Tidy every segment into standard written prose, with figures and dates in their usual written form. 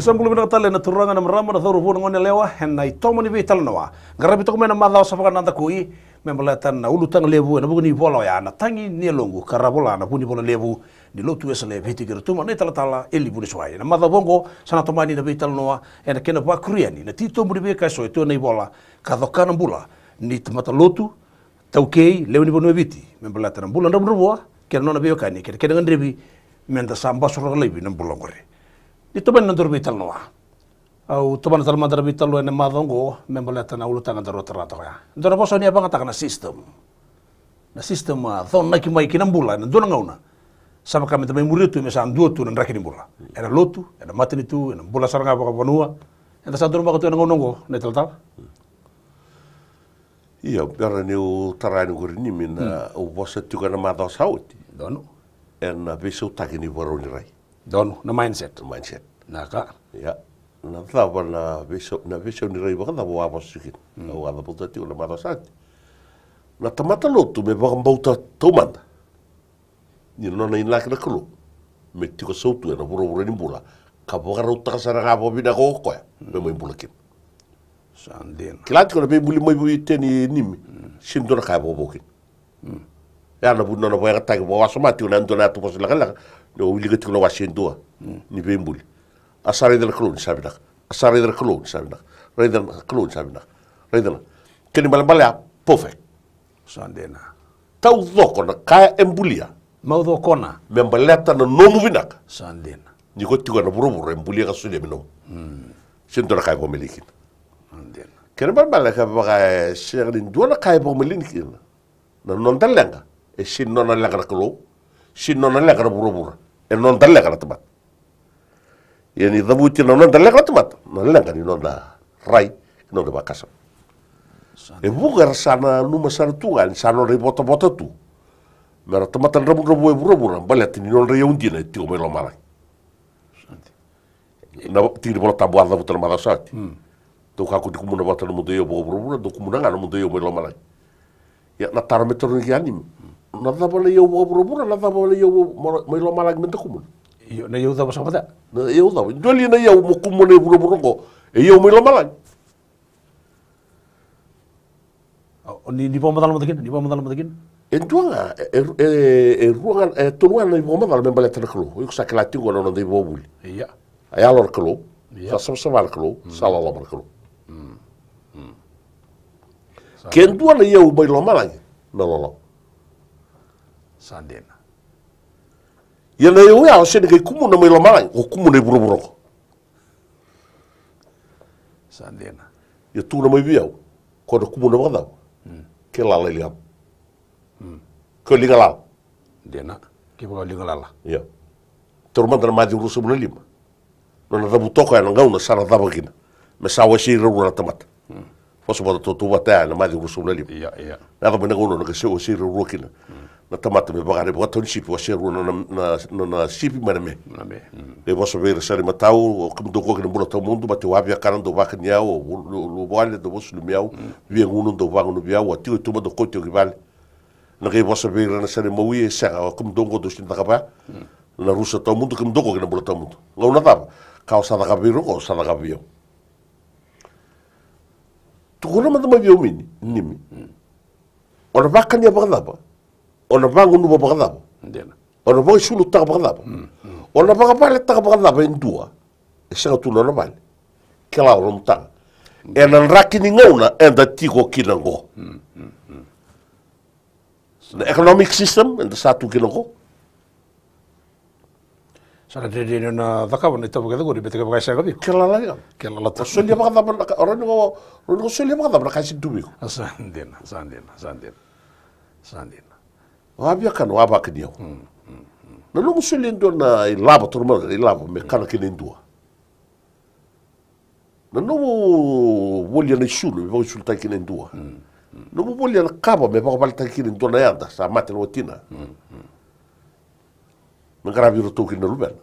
Isambulu mina tale na turanga na marama na thoro vona ngone lewa hena itomo ni vital noa. Ngarabi to mena madha sa nanda kui membalatan na ulu tang levu na bugni vola ya na tangi ni longu karabola na buni vola levu ni lotu esa le viti gertuma ne tala eli buni swai. Na madha bongo sana tomani na vital noa ena kena ba kriani na tito muri be kaso to nei vola ka dokana bula ni tamata lotu taukei leuni bonu viti membalatan bula na bua kena nona be kani kena ngandrebi menda samba sura lebi na bulongore. Itu benar benar vital noa. Au teman teman dari vital lo ene madongo membalatan na ulu tangan dari rata ya. Ndora boso ni abang katakan sistem. Na sistem thon na kimai kinam bulan ndona ngauna. Sama kami tamai murid tu mesam dua tu nandra kini bula. Era lotu, era matin itu, era bula sarang apa kapanua. Enta santur mak tu ngongo netel tal. Iya, biar ni utarain gurini mina boso tu kana madon sauti. Dono. En besok tak ini baru ni rai. Dono, na mindset. Mindset. Naka. Ya. Na tava na besok ni rai baka na wa bosikin. Na wa da puta tiu na madon sauti. Na tamata lotu me baka bauta tomanda. Ni nona in lak na kulu. Me tiko sautu na buru ni bula. Ka baka rauta sarang apa bina ko ko ya. Me mo bulakin. Sandin. Kilati ko na be buli mo teni nimi. Sindo na ka bobokin. Ya na bunno na boya ta ko wasomati na ndo na to pos la no wili ga tilo washendo ni be mbuli. Asare del klon sabina. Asare del klon sabina. Raider klon sabina. Raider. Keni balbala perfect. Sandina. Tau doko na ka embulia. Mau do kona. Membaleta na nomu vinak. Sandina. Ni ko tigo na buru embulia ka sude mino. Sindo na ka bo melikin. Sandina. Keni balbala ka ba sherin do na ka bo melikin. Na non dalenga. E sin non alla gara klo. Sin non alla gara buru. E non dalenga na tabat. Yani dabuti non dalenga na tabat. Non dalenga ni non da rai non da bakasa. E bugar sana numa sana tungan sana re bota tu. Mera tamatan rabu buru balet ni non re undina tio melo mala. Na tiri bola tabuar da butar mala sati. Tu ka ku di kumuna bota no mundo yo buru do kumuna ngana mundo yo melo mala. Ya na tarametro ni anim. Na dava le yo buru na dava le yo melo mala menta kumuna. Yo na yo dava sabada. Na yo dava. Doli na yo mo kumuna buru ko. E yo melo mala. Ni bom dalam mungkin. Entuanga ruangan tunuan ni bom dalam membalet terkelu. Yo sakilati ko non de bobul. Iya. Ayalor kelu. Sa sabar kelu, salala bar kelu. Ken dua na yo melo mala. No lo. Sandina. Ya na yo ya sene ke kumu na melo mala, o kumu na buru. Sandina. Ya tu na mai biau. Ko na kumu na bada. Ke la liam. Ko ligala. Dena. Ki ba ligala. Ya. Turma na madi rusu na lima. No na dabu toko ya ngau na sara daba kina. Me sawa si ru na tamat. Fosu bodo to bata na madi rusu na lima. Iya. Na dabu na ngono na ke si ru kina. Na tamat me bagare bo ton sipi wa si ru na sipi me. Na me. E boso ver sari matau o kum do ko ke mbulo to mundo bate wa via karan do vak niao lo vale do boso no miao via nguno do vak no miao o tio to do ko tio vale na ke boso ver na sari mowi sa o kum do do sin takapa na rusa to mundo kum do ko ke mbulo to mundo ngau na tava ka sa da kabiro ko sa da kabio tu ko na ma bio mini nimi ona vakani ba ba ona vangu no ba ba Dena. ona voi sulu ta ba ba ona baka pale ta baka ba indua e sanga tu na vale kela o mta e na rakini ngona e da tiko kinango the economic system and the satu kinango Sana de na daka ni to ga gori bete ga sa ga bi. kela la ya Kela la to. solia baka ba ora no solia baka ba ka sin tubi Sandina. wa bia kan wa ba kdio na no solia ndo na ilaba turma ilaba me kana kinindua na no volia na shulu vo shulu ta kinindua no volia na kaba me ba ba ta kinindua na yanda sa mate no tina na gravi roto kin no ben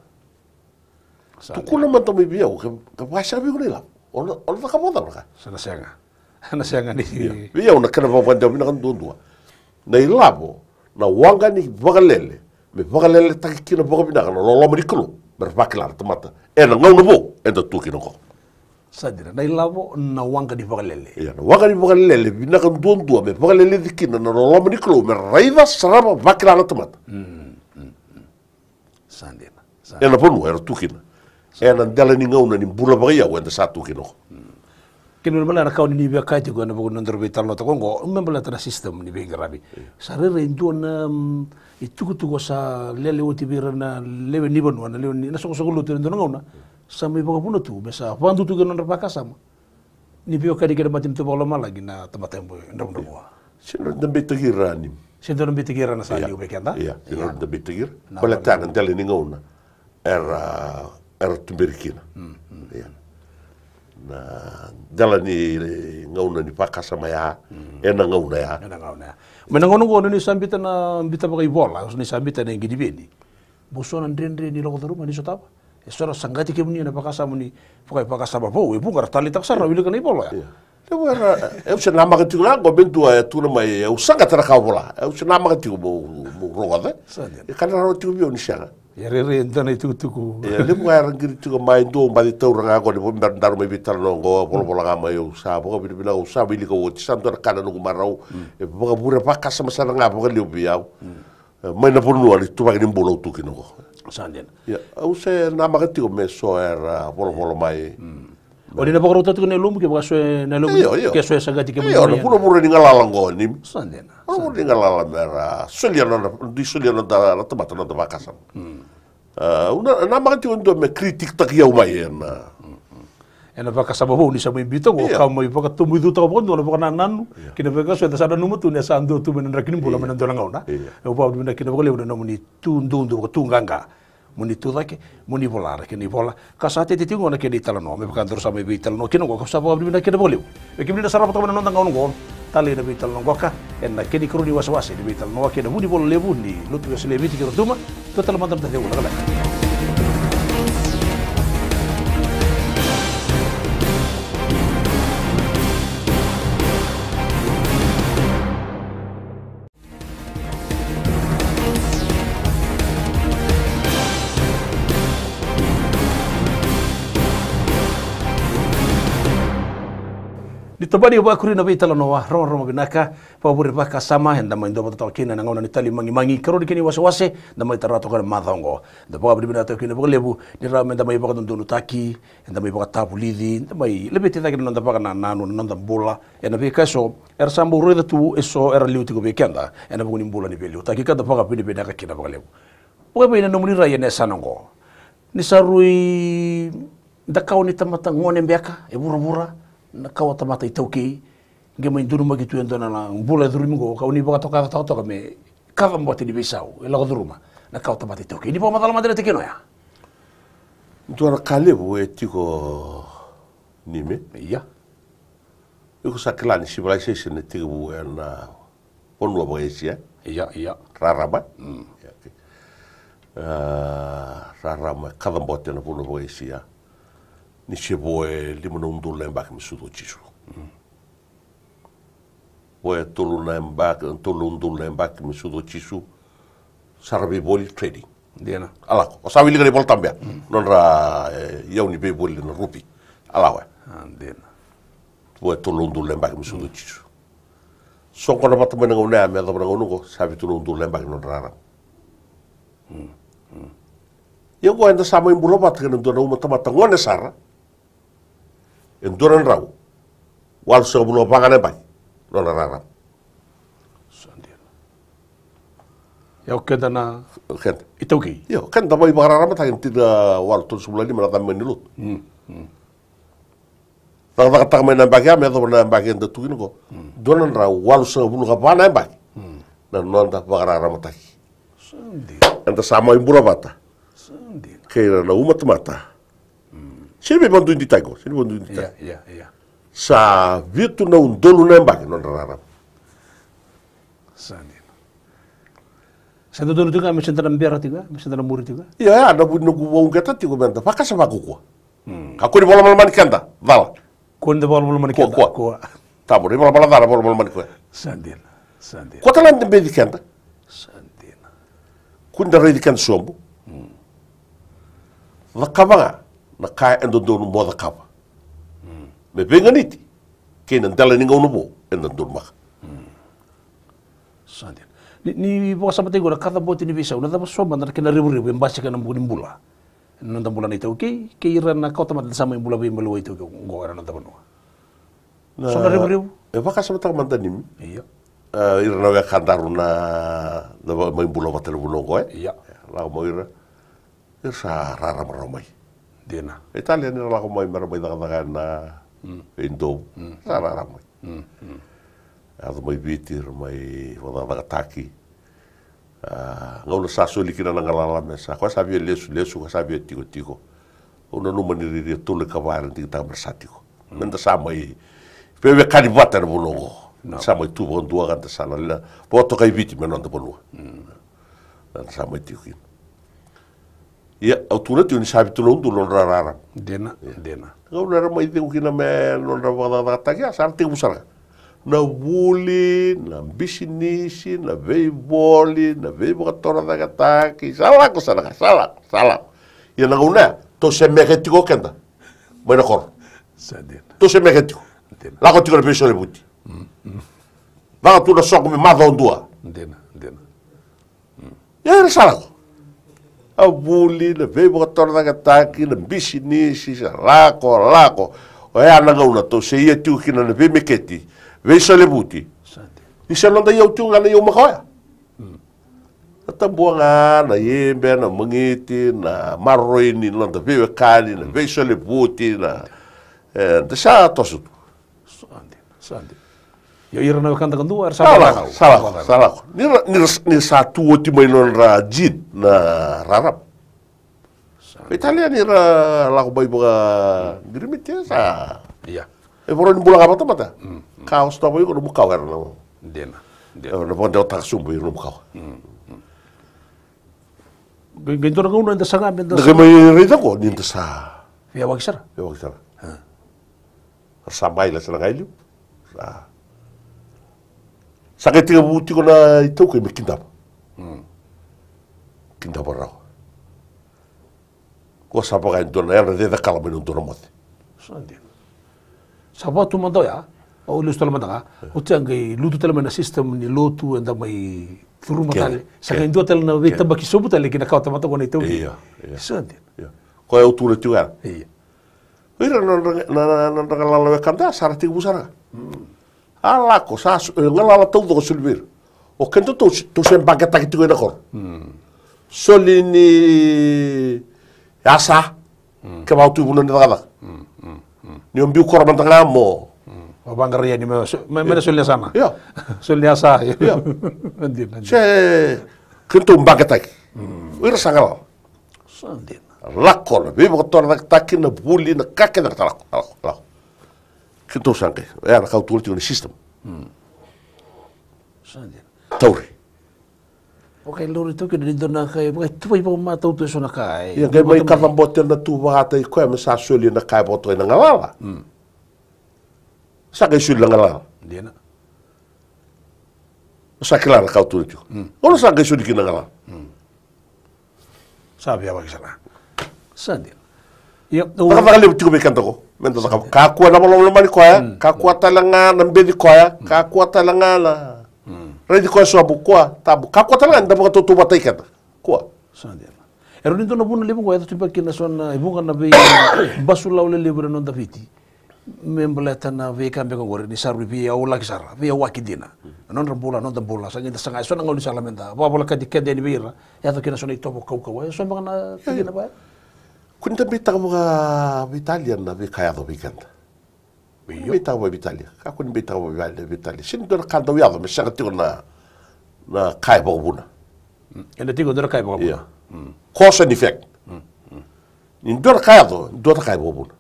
tu kula man to me bia o ka ba sa bi gula ona ka boda ka Sana sianga ni. bia ona kana ba vanda mina kan dundua na ilabo na wanga ni bagalele me bagalele ta kina ba bina kana lo lo mi kulu berpaklar temata ngau na bo enda tuki no ko Sadira dai lavo na wanga di pakalele. ya na wanga di pakalele bina kan don dua me pakalele dikina na lo me diklo me raiva saraba baklar temata Sandira. ena ponu era tukina ena dala ni ngau na ni bula bagia wenda sa tukino Kini mala na kauni ni be kaiti ko na bugo nandor be talno to kongo membala tra system ni be grabi. Sarere indon itukutuko sa lele oti bira na lewe ni bonu na lewe ni na soko soko lutu ndon ngona sampai baga puno tu besa pandu tu genon repaka sama ni bio kadi kadi matin tu bola lagi na tempat tempo ndong ndong wa sino dambe tagira ni sendo ndong bitikira na sali ube kanda iya sino dambe tagira kola tan dala ni ngau na era tumberikina iya na dala ni ngau na ni pakasa maya ena ngau na ya menangono ngono ni sambita na bita bagai bola ni sambita na ngidi beni bosona ndrendre ni logo rumah ni sotapa sora sangati ke muni na pakasa muni pokai pakasa ba bo e bungar tali tak sarra wili kana ipola ya lewa eu se nama ka tigula go bentu a tuna mai eu sanga tra ka bola eu se nama ka tigu mo roga e kana ro tigu bio ni sanga ya rere ndana itu tuku e le mo era ngiri tigu mai do mbali tau ranga go le bombar daru mai bitar no go bola ga mai eu sa bo bi bila u sa wili ko ti santo kana no marau e bo bure pakasa masana nga bo le biau mai na ponu ali tu ba ni bolo tu kino Sandien. Ya, au se na magati o meso era polo mai. O dina bakro tatu ne lumu ke bakaso na lumu ke so sagati ke mo. Yo, puro ni ngala ngo ni. Sandien. Puro ni ngala mera. Soliano di soliano da la tomata no da vakasa. Una na magati o ndo me critic tak ya mai na. Ena vakasa bo ni sa mo imbito ko ka mo ipaka tumu du ta bo no baka nanu. Kina bakaso da sada numu tu ne sa ando tu men rakini bula men ndo ngauna. E o pa dina kina baka le no ni tu ndo tu nganga. Muni tu dake muni volar ke ni vola kasate te tingo na ke di talano me bukan terus sampai bi talano kino ko sa bo bina ke boleh e ke bina sarap to na nonta ngaun go tali na bi talano go ka en na ke di kruni waswase di bi talano ke na muni bol lebu ni lutu se lebi ke rutuma to tal mantam te wala kala Tabani ba kuri na bitala no wa ro binaka pa buri ba kasama henda mai ndo to kina na ngona ni tali mangi karo dikini wase da mai tarato kan madongo da ba buri binata kina ba lebu ni ra menda mai ba ndo taki henda mai ba tabulidi da mai lebe te takina nda ba na nanu nda bola ena be kaso er sambu reda tu eso era liuti go be kenda ena ba ni bola ni be liu taki kada pa bini be na kina ba lebu po ba ina no muri ra yene sanongo ni sarui da kauni tamata ngone mbeka e bura na kawa tamata itauki nge mai duru magi tu ndona na bula duru mingo ka uni baka toka me kava mboti di bisau ela ko duruma na kawa tamata itauki ni pa madala madala tekino ya Ntuara kalebu e tiko nime iya iko saklani civilization e tiko na onua bagesia iya raraba rarama kada mbote na onua bagesia ni boe lima nundu lembak mi sudo chisu. Boe tolu nundu lembak mi sudo chisu sarabi boli trading. Diana. Alako, o sabi liga bol tambia. Non ra yau ni be boli na rupi. Alawa. Diana. Boe tolu nundu lembak mi sudo chisu. Songko na patu menang una me da brango nugo sabi tolu nundu lembak non rara. Yang gua enda sama yang bulobat kan ndo na uma tamata ngone sara. Enduran rau, wal sebulo bangane bay, nona raram. Sandiana. Yau kenda na Kenda. Itauki. Yo, kan da bay bangararam ta tidak wal tu sebulan ni mana tammen nilut. Tak main nambah me do na bagian da tuin ko. Donan rau wal sebulo bangane bay. Na non da bangararam ta. Sandiana. Enta sama imbura bata. Sandiana. Kira na umat mata. Sini bantu di tago, sini bantu di tago. Iya. Sa vitu na undolu nembak non raram. Sandiana. Sendo dulu juga mesin tanam biara juga, mesin tanam muri juga. Iya, ada pun nugu wong kata tigo benta. Pakai sama aku. Aku di bola malam kanda, val. Kon de bol man kenda. Ko. Tabu di bola malam bola malam kanda. Sandiana. Kota lan tembe di kanda. Sandiana. Kun da di kanda sombo. vakavanga na kai endo do mo da kava me benganiti ke nan dala ninga uno bo endo do maka Sandia. Ni bo sama tego na kada boti ni bisa una da so mandar kena ribu-ribu embasi kana mbuni mbula. Nonta mbula itu ke ira na kota mat sama mbula bi mbulu itu ke ngora nonta banua. So na ribu-ribu. E vaka sama tak mantanim. Iya. Ira na we kandaruna da mai mbula batel bulo ko Iya. La mo ira. Sa rara maromai. Dena. Italia ni la ko mai maromai da na indo. Sa rara mai. Ado mai bitir mai wada taki. Ngau sa soli kina na ngala mesa. Ko sabe lesu ko sabe tiko. Una no maniri tole kavar ndi ta bersatiko. Menda sa mai pewe kali vata no longo. Sa mai tu bon dua kan sa la. Poto kai biti menon da bonua. Sa mai tiko. Ya autura tu ni sabe tu longo lon rara. Dena. Ngau na mai de kina me lon wada taki sa te usara. Na wuli, na bisinisi, na veiboli, na veibokatora da kataki, salako. Ya na una, to se megetiko kenda. Buena cor. To se megetiko. La ko tiko le peso le buti. Va tu na soko me mada ondua. Dena. Ya na salako. A wuli, na veibokatora da kataki, na bisinisi, salako. O ya na una to se ia tu kina na vemeketi. Veisa le buti. Isa nonda iau tunga na iau makawaya. Tabuanga na yembe na mangiti na maroini nonda vewe kali na veisa le buti na sa tosu. Sandi. Yo ira na kanta kandu ar salako. Ni sa tuo ti mai non ra jin na rarap. Italia ni ra la ko bai boga dirimite sa. Iya. E voro ni bula mata mata. Kaos to boy ko mo kawar na. Dena. Na bon de tak sumbu no kaw. Gento na kuno nda sanga benda. Na may rida ko ni sa. Via wagisara. Sa baila sa ngailo. Sa kiti buti ko na ito ko mi kinda. Kinda bora. Ko sa pa ganto na era de kala me no to mo. Sapa tu mando ya, o lu stola manda, o tiangai lutu tele mana system ni lotu enda mai turu matale. Saka indo tele na vita baki sobu tele kina kau tamata kona itu. Iya. Sandi. Ko e utura tu era. Iya. Ira na ngala kanda sarati busara. Ala ko sa ngala todo ko silvir. O kento to sem bagata ki tu na kor. Solini asa. Ke mau tu bulan daga. Ni ombiu korban tanga mo. O bangaria ni me sulia sana. Ya. Sulia sa. Ya. Andi. Se kento bagata ki. Ira sangal. Sandi. Lakon, vivo tor na taki na buli na kake na talak. Kento sanke. Ya na kau tu ni system. Sandi. Tauri. Okay, lori tu kena dito na kay, tu pa iba matau tu so na kay. Ya kay may katambote na tu bata ko ay sa suli na kay boto na ngala. Sa kay suli na ngala. Di na. Sa kila na kau tu. Ono sa kay suli na ngala. Sabi ya sana. Sandi. Ya, Baka baka libu tiko bekanta ko. Mento ka kuwa na malo mani ko ya. Ka kuwa talanga na mbedi ko ya. Ka kuwa talanga na Redi ko so bukwa tabu ka ko tala nda ko tu batai kata ko sandi ero ninto na buna libu ko ya tu kina sona ibunga na be basula ule libu no daviti membleta na ve kambe ko gore ni saru bi ya ula kisara ve wakidina non rambula non da bola sanga da sanga sona ngoli salamenda ba bola kadi kede ni bira ya to kina sona itobo ko ko so na kina ba kunta bita mo ga Italian na be kaya do bikanta bita mo Italia ka kun bita mo Italia sin do ka do ya do me sanga tiko na kaya bo buna ene tiko do kaya bo buna cause and effect ni do kaya bo buna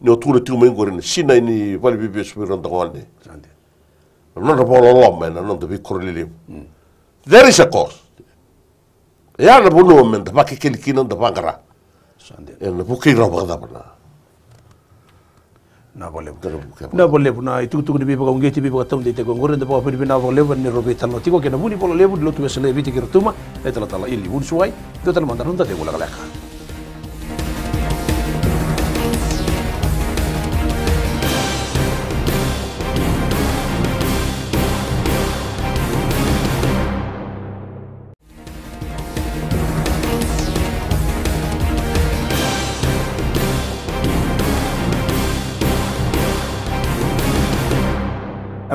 ni otura tiko me ngore ni sina ni vale bibe subiro ndo ngone non da bolo lomma non do bi korlili there is a cause ya na bunu men da bakki kelkino da bangara en buki roba da bana na boleh na itu ni bipa ngeti bipa taum de te ngore de pa pe na boleh ni robe talo tiko ke na buni polo lebu lo tu sele biti ki rutuma e tala ili bun suai do tala mandar nda de bola galaka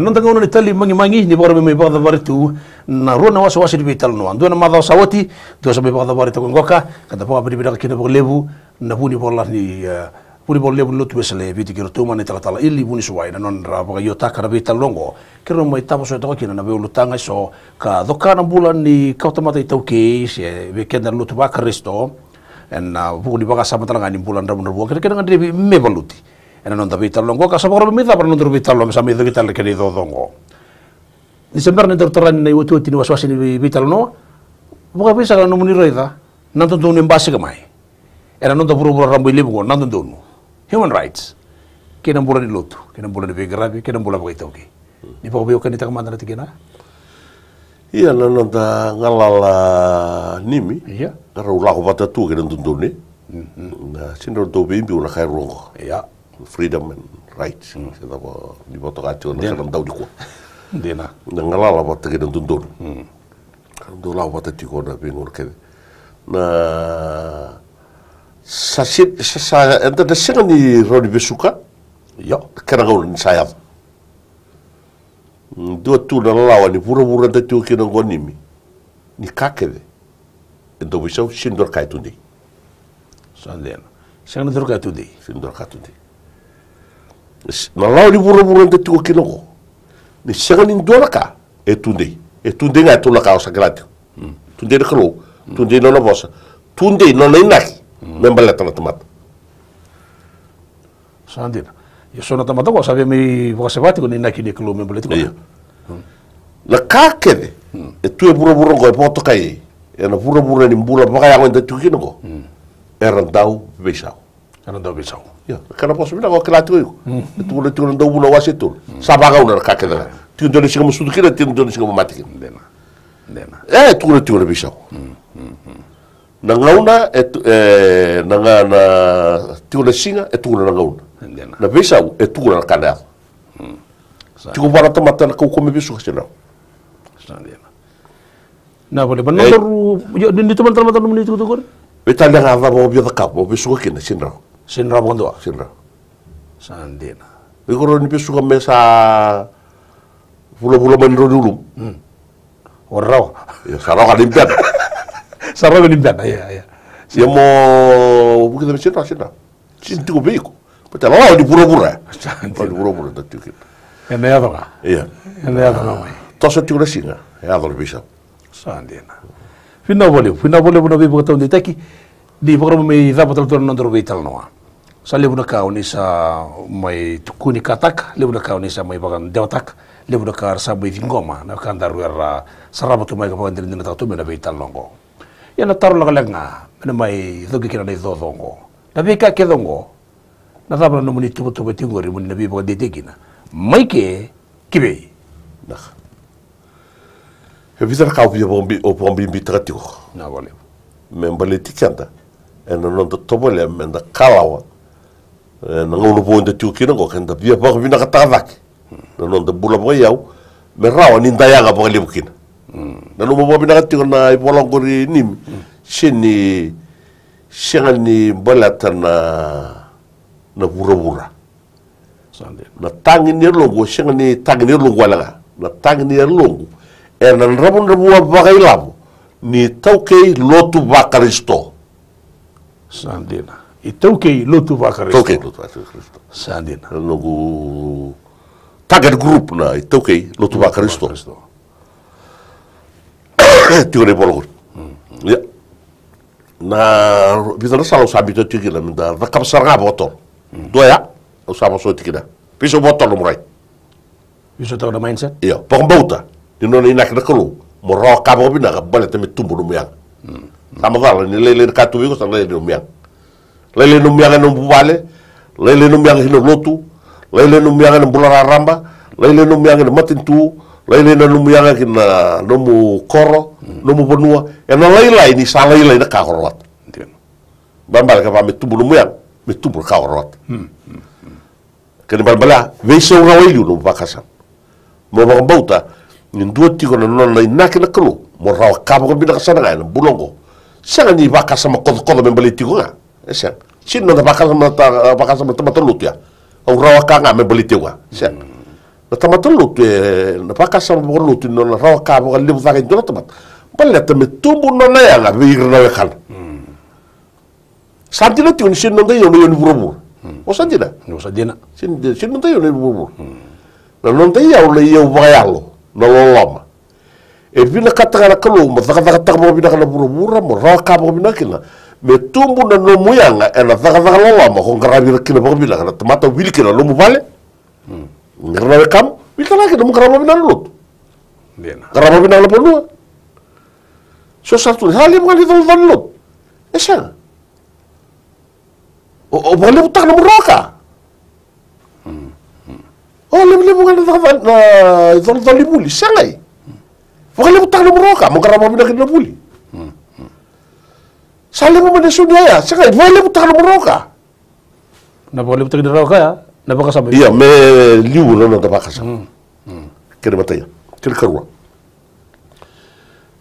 anon tanga ni tali mangi ni bora me bora varitu na rona wasa wasa di vital no ando na madha sawati do sa me bora varitu ngoka kada pa bari bira kina levu na buni bola ni puri bol levu lutu besale viti kiro tuma ni tala ili buni suwai na non ra ba yo takara vital longo kiro mai tapo so to kina na be lutanga so ka dokana bulan ni kautamata itauke se be kenda lutu ba kristo en buni ba sa matala ngani bulan ra bunra bo kira ngani me baluti en non da vital longo ka sa bora me da non do vital longo sa me do vital ke do dongo ni sembrar ni terteran ni wotu ni waswasi ni vital no buka bisa no muni reda nanto do ni mbase kamai era non da buru rambo libu nanto do no human rights kena bulan di lotu kena bulan di begrabi kena bulan begitu oke ni pokok biok kan kita kemana nanti kena iya non da ngalala nimi iya karena ulah ko bata tu kena tuntun ni na sindor do bimbi una kai rongo iya freedom and rights kita bo di boto kacu na sa daw di ko dena na ngalala bata kena tuntun do ulah bata ti ko na bingur ke na sa enta da singa ni rodi besuka yo kena ngau ni saya do tu na lawa ni pura da tu kena ngonimi ni kakeve ento bisau sindor kai tundi sandena sanga dur ka tudi sindor kai tundi na lawa ni pura da tu kena ngo ni sanga ni doraka e tundi nga tu la ka sagrado tundi de klo tundi no na bosa tundi no na inaki membala tala tomat sandena yo sono tomato ko sabe mi voce vati con inaki de klo membala tiko la kakeve e tu e pura ngo e poto kai e na pura ni mbula baka ya ngenda tu kino ko era dau besau ana do bisau ya kana posso mina ko kala tu tu le tu ndo buna wasitu sabaga una kakeve tu ndo ni singa musudu kira tu ndo ni singa matiki dena tu le besau na ngauna na ngana tu le singa tu na ngauna na besau tu na kana tu bara tomata ko come bisu kasino sandena na boleh benar yo di teman-teman menit itu kan betal yang ada mau biar kap mau bisu kena sinra bondo sinra sandena ikoro ni bisu kame sa pulo menro dulu orang ya sarau kalimpian sarau kalimpian ya ya mau bukan sinra cintu ko beiko betal lawa di pura-pura tadi kita en ya toka iya en ya toka mai tosa tu singa ya dor bisa sandena fina boleh buna bibo tau ditaki di pokro me da patal non dor vital noa sale buna kau ni sa mai tukuni katak le buna kau ni sa mai bagan dewatak le buna kar sa mai vingoma na kandar era sarabato mai ko ndin na tatu me na vital longo ya na taro la nga na mai dogi kina dai dodongo na beka ke dongo na dabra no muni tu betingori muni na bibo detekina mai ke kibe nah evita ka o pombi bitratio na boleh membali tikanda en non to tobole men da kalawa en ngolo bo nda tukina ko kanda bia ba vina ka tavak non da bula bo yaw me rawa ni ndaya ga bo libukina na no bo bina ka tikona bolongori nim shini shangani balatana na bura na tangi ni longo shinga ni tangi ni longo wala na tangi ni longo e na rabun bagai labo ni tauke lotu bakaristo sandina i tauke lotu bakaristo sandina longo target group na i tauke lotu bakaristo tiore bologor ya na bizana salo sabito tigila minda vakam sarga botol doya usama so tikida piso botol murai bisa tahu ada mindset iya pembauta di nona inak na kalu mo ro ka bo bina ka bale tami tumbu no miang sama dal ni lele ka tu ko sa lele no miang no buale lele no miang hino lotu lele no miang no bulara ramba lele no miang no matintu lele no miang kina no mu koro no mu bonua e no lele ni sa lele na ka horot bambal ka pa mi tumbu no miang mi tumbu ka horot kani balbala veso rawailu no bakasan mo ba bauta ni dua tigo na non na inaki na kalu mo raw ka ba bina kasana na bulongo sanga ni bakasa ma kod men bali tigo nga esa sin no bakasa ma bakasa ma tama tolut ya au raw ka nga men bali tigo sen na tamata lutu na pakasa mo lutu no na rawa ka mo libu sa kendo tamat baleta me tumbu no na yanga be irna we kan santina ti on sin no dayo no burubur o santina sin no dayo no burubur na non dayo le yo vayalo no loloma e vina katanga kalu mo taka mo vina kana burubur mo rawa ka mo vina kina me tumbu na no muyanga e na taka loloma ko ngarabi kina mo vina kana tamata wili kina lo mo vale ngerna kam kita lagi demu karama binar lut karama binar lepas dua so satu hal yang mengalih dalam lut esa boleh utang nomor roka lebih mengalih dalam libuli sangai boleh utang nomor roka mau karama binar kita libuli saling memedesun dia sangai boleh utang nomor roka na boleh utang nomor roka ya. Iya, me liu na da bakasa. Kere bataya, kere karua.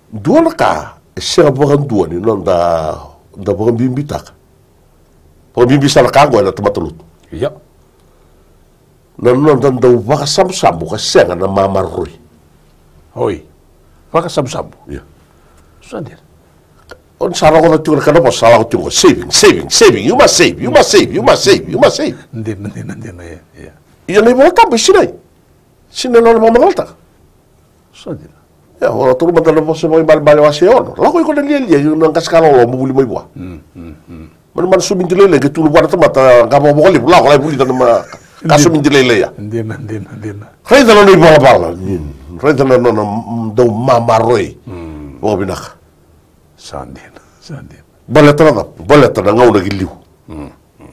Dua naka, sera bagan dua ni non da bagan bimbitaka. Bagan bimbisa na kango na tomatulut. Iya. Non da bakasam sambu ka senga na mamarui. Oi. Bakasam sambu. Iya. Sandir. On salah ko tu kana po salah ko tu saving. You must save. Nanti ya. Iya ni volta bisinai. Sinai no mamalta. Sandir. Ya, ora tu mata no se moi bal wasion. La ko dia yung nang kaskalo lo mubuli mo iwa. Man sumindilele ke tu buat mata ngabo mo li la ko buli tan ma kasumindilele ya. Nanti. Reda no ni bala. Reda no do mamaroi. Bo binak. Sandir. Baleta na ngau na giliu.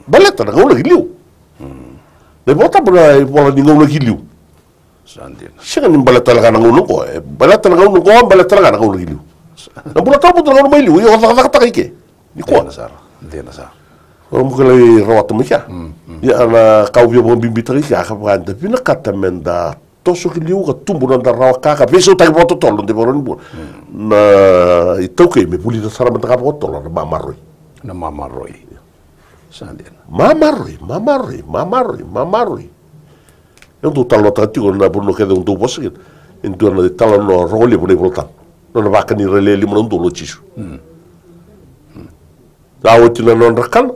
Baleta na ngau na giliu. Le bota bola ni ngau na giliu. Sandir. Siya ni baleta na ngau na ko. Baleta na ngau na ngau na giliu. Na bola tapo na ngau na giliu. Yo kata ke. Ni ko. Hindi na sa. Orang mukuli rawat mo siya. Ya na kaubyo mo bimbitari siya kapag pinakata menda toso giliu ka tumbo na rawa ka beso tayo mo totolo de boron bu na ito kay me puli da sara menta ka totolo na mamaroi sandir mamaroi eu do talo tatigo na por no que de un tubo seguir en torno de talo no role por voltar no na vaca ni rele limo no lo chisu da otina non rakal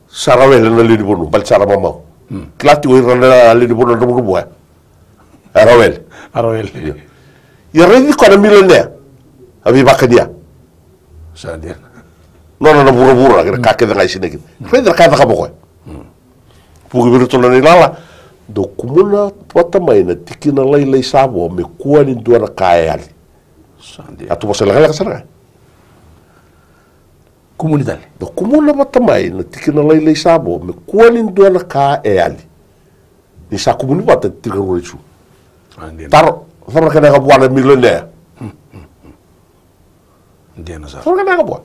sara vele na lini bonu bal sara mamau klati o irana lini bonu no buah Arawel. Ya redi ko na milionaire. Abi bakadia. Sandir. No bura ka ke da ngai Redi ka da boy. Pugi birto na nilala. Do kumuna pata mai na tikina lai sabo me kuani duara kaali. Sandir. Atu bosela ka sara. Komunidade. Do kumuna pata mai na tikina lai sabo me kuani duara kaali. Ni sa kumuni pata tirga chu. Taro, fora kena kabuana milionaire. Dia nasa. Fora kena kabuana.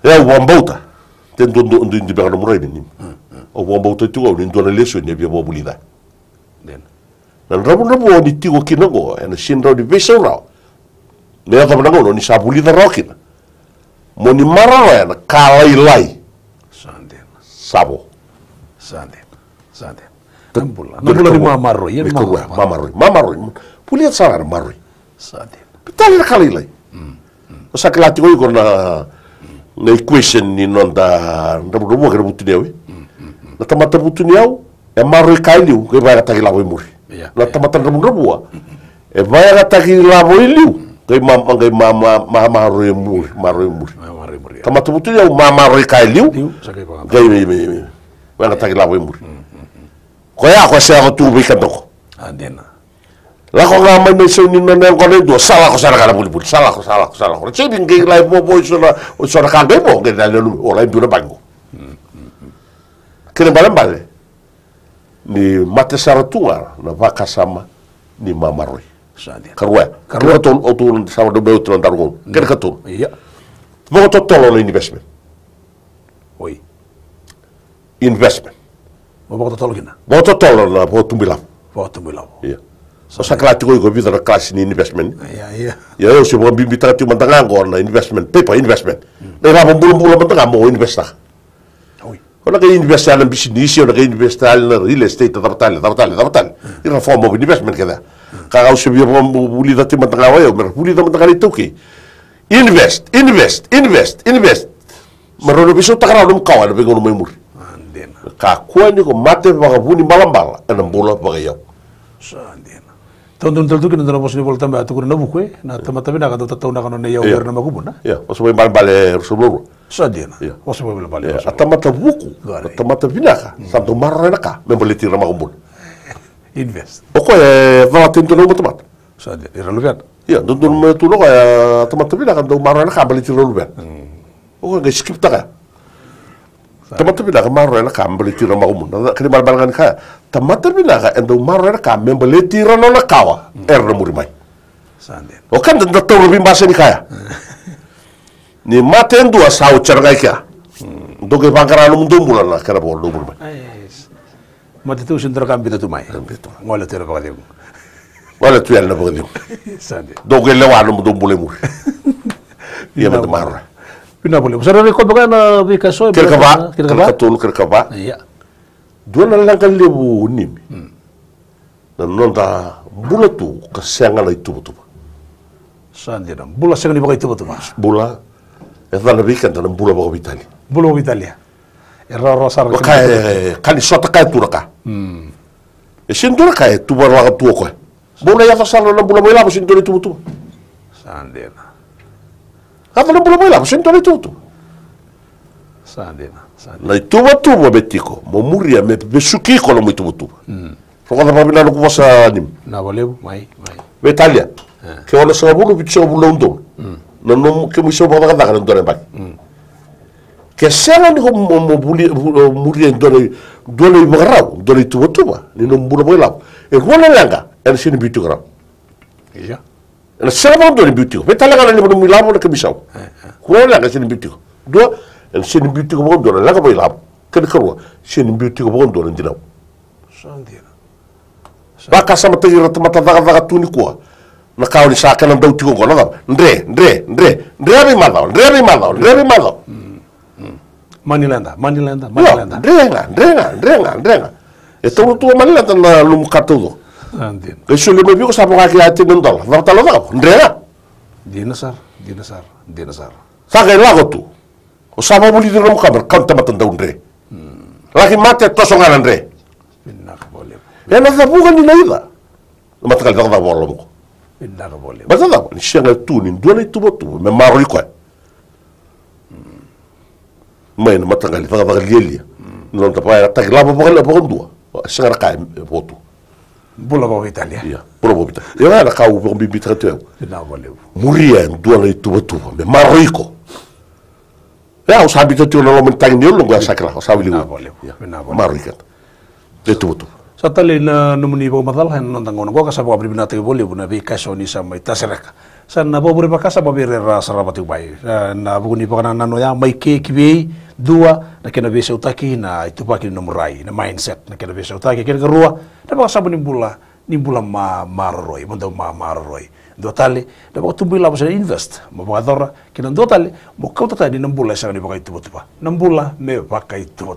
Ya wambauta, ten dondo di bawah murai ni. O wambauta tu kau ni dona lesu ni biar bawa bulida. Dan rabu ni tigo kinago, en sinro di besau rau. Ni apa menango ni sabulida rokin. Mo ni marau ya kalai. Sabo. Sandir. Nampula di mamaroi. Pulihat sangat maroi. Sandir. Pitali kali lai. Sakilati ko iko na equation ni nonda ndabudo ke butu dewe. Na tamata butu niau e maroi kailiu ke vai ataki la muri. Na tamata ndabudo e vai ataki la liu ke mama maroi muri. Tamata butu niau maroi kailiu. Ke vai ataki la muri. Koya ko sa ko tubi ka doko. Andena. La ko nga may so ni na ko le do sala ko sala ka bulbul. Sala ko. Chebi ngi la bo so na ka be bo ngi la lu o la du na bango. Kene balambale. Ni mate saratua na vaka sama ni mamaroi. Sandia. Karwa ton o tu sa do be ton dargo. Kene ka ton. Iya. Bo to tolo no investment. Oi. Investment. Bawa tolo gina. Bawa tolo na bawa tumbilam. Iya. So saklati ko vida na class ni investment. Iya. Ya yo se bawa bimbita tu mantangan ko na investment, paper investment. Na ra bulong-bulong mantangan mo investa. Ona ka invest ala business ona ka invest ala real estate tabatale ira form of investment kada ka au se bia buli da te matanga wa mer buli da matanga ni toki invest marono biso takara dum kawa be ngono mai mur ka kwani ko mate ba buni balambala ana bola ba ya sandena tondon toltu kina dona bosni volta ba tukuna na bukwe na tamatabi na ka tata na kano ne ya na makubuna ya oso mai balbale soblo sandena oso mai balbale atamata buku atamata vinaka santo marrena ka me boleti na makumbun invest oko va tento no matamat sandena irrelevant ya dondon me tu lo ka atamata vinaka do marrena ka boleti relevant oko ga skip taka tamata vinaka marrena ka boleti na makumbun kini balbal ka tamata vinaka endo marrena ka me boleti na kawa erna murimai sandena o kan da toro bi mbase ni kaya ni maten dua sau cergai kya doge bangara no mundo mulana kara bol do burma mate tu sindro kam bitu mai ngole tero ba degu wala tu yalla ba degu sande doge le wa no mundo mule mur ya mate marra pina bole sara ko baga na bi ka so kirka tolu kirka ba ya dona langal lebu nimi na nonda bulatu ka senga na itu tu sande na bula senga ni ba itu tu bula ethana weekend na bula ba vitali bula Italia erro sar ko kan sota kai turaka e sindura kai tu bar la tu ko bula ya fasalo na bula moila sindura tu sandena na bula moila sindura tu sandena na tu mo betiko mo muria me besuki ko lo muito tu ko da babina no ko sa nim na bolebu mai Italia ke ona sa bulu bitso bulu ndo no ke mo so ba da ga ndore ba ke sela ni ko mo buli muri ndore magrau ndore tu ba ni no bulu boy la e wala langa en sin bitu gra ya en sela ba ndore bitu be tala ga ni mo mi la mo ke bisaw ko langa sin bitu do en sin bitu ko ndore la ga boy la ke ko sin bitu ko ndore ndinaw sandena ba ka sama te ira mata daga tuni ko na kauli sa kana do tiko ngona ndre mi malo Manilanda ndrenga e to Manilanda na lum katudo sandena ke sulu me bigo sa boka ki ati ndol va talo da ndrenga dinasar sa ga lago tu o sa ba buli drum kamer kanta mata ndre laki mate to so ngana ndre pinna ka bolebu e na da buga ni leida mata kal da bolo mo pinna ka bolebu Mas não, ele chega tudo, em duas tu me marro e coi. Mãe, não mata gali, vaga lieli. Não tá para tá lá para dua. Chega na cai, voto. bula ba Italia Ya, probo bita. Eu era cá o bom bibi trateu. pinna bolebu Muria em duas tu me marro e coi. É, o sabe que tu não me tá nem longo a sacra, o sabe ligo. pinna bolebu Marro e coi. Tu. satali na numuni bo madal han non tangono ko kasaba ko bribina te bolebu na bi kaso ni sa mai tasaraka san na bo briba kasa ba bere ra sarabati bai na buguni pa kana no ya mai ke kibi dua na kena bese utaki na itu pa kini nomurai na mindset na kena bese utaki kena rua na ba sabu ni bula marroi mondo marroi do tali na ba tumbi la ba invest mo ba dora kena do tali mo kau tata di nambula sa ni ba itu tuba nambula me ba kai tuba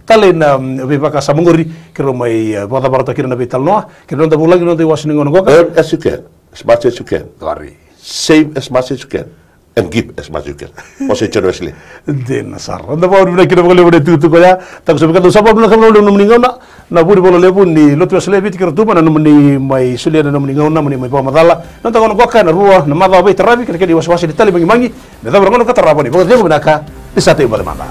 tali na be ba kasa mongori kero mai ba barata kena na betal no kena nda bula kena nda wasni ngono ko As you can, as much as you can. gari Save as much as you can. And give as much as you can. Você generously. Din sar. Anda ba na kina boleh boleh tu ko ya. Tak sabi ka sa pa na kamlo no mningaw na buri bolo lebu ni lotu sele bit kira tu pa na mni mai sulia na mningaw na mni mai pa madala. Na ta kono ka na ruwa na madha ba tarabi kina kini waswasi di tali mangi na da ngono ka tarabani. Ba de ko na ka isate ba manda.